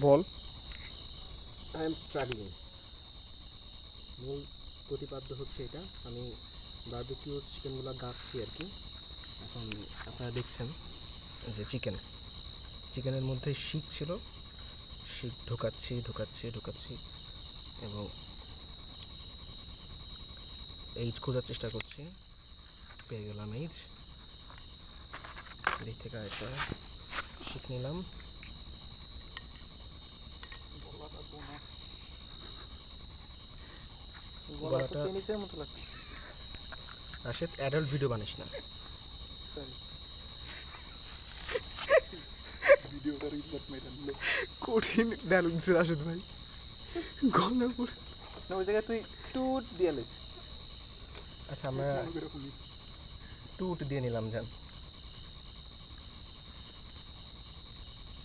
Ball. I am struggling. মূল প্রতিপাদ্য হচ্ছে এটা, আমি বারবিকিউর চিকেনগুলো গাচ্ছি আর কি। এখন আপনারা দেখছেন যে চিকেনের মধ্যে শিক ছিল, শিক ঢুকাচ্ছি এবং এইচ খোঁজার চেষ্টা করছি। পেয়ে গেলাম এইচ। এদিক থেকে একটা শিক নিলাম। গলাটা পেনিসের মতো লাগছে। রাশেদ, অ্যাডাল্ট ভিডিও বানিস না। সরি। কঠিন ডায়লগ দিছে রাশেদ ভাই। গলা পড়ে না, ওই জায়গায় তুই টুট দিয়ে লিস। আচ্ছা, আমরা টুট দিয়ে নিলাম। যান,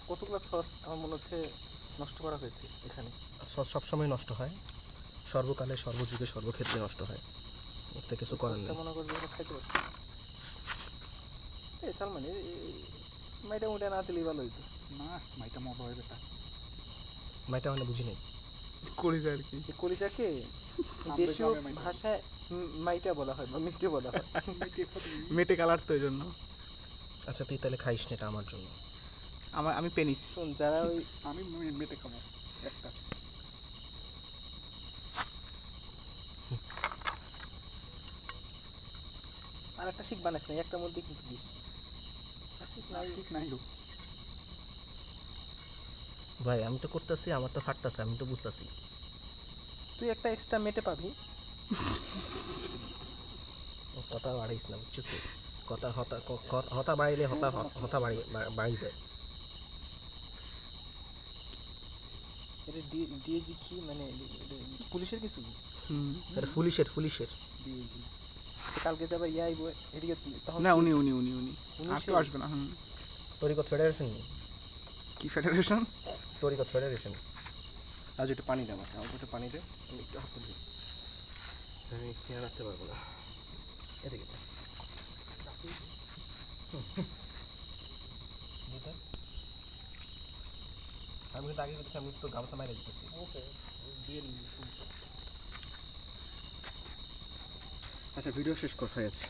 কতগুলো সস আমার মনে হচ্ছে নষ্ট করা হয়েছে এখানে। সস সবসময় নষ্ট হয়, সর্বকালে সর্বযুগে সর্বক্ষেত্রে নষ্ট হয়, এতে কিছু করার সসটা নেই। মনে করবি খাইতে পারছি। এই সালমান, মাইটা মুটা না দিলেই ভালো হইতো। না, মাইটা মজা হয় বেটা। মাইটা মানে বুঝি নেই। কলিজা আর কি। এই কলিজাকে দেশীয় ভাষায় মাইটা বলা হয় বা মিটে বলা হয়। মেটে কালার তো এই জন্য। আচ্ছা, তুই তাহলে খাইস না, এটা আমার জন্য। আমি পেনিস। শোন, যারা ওই আমি মেটে খাবো একটা। আর একটা শিক বানাইস না, একটার মধ্যে কিন্তু দিস। আর শিক নাই। ঠিক নাই গো। ভাই, আমি তো করতেছি, আমার তো ফাটতেছে, আমি তো বুঝতেছি। তুই একটা এক্সট্রা মেটে পাবি। কথা বাড়াইস না, বুঝছিস তুই? কথা হতা বাড়াইলে হতা বাড়ি যায়। এটা ডিএজি কি মানে পুলিশের কিছু? এটা পুলিশের। কালকে যাবার ইয়ে আইব এদিকে, তখন না, কি? উনি আর তো সেই? আসবে না। তরিকত ফেডারেশন নেই? কি ফেডারেশন? তরিকত ফেডারেশন। আজ একটু পানি দে আমাকে, অল্প একটু পানি দে, আমি একটু হাত ধুই। আমি খেয়াল রাখতে পারবো না। এদিকে দে। আমি কিন্তু আগে করতেছি, আমি তো গামছা মাইরে দিতেছি। আচ্ছা, ভিডিও শেষ কর, হয়ে গেছে।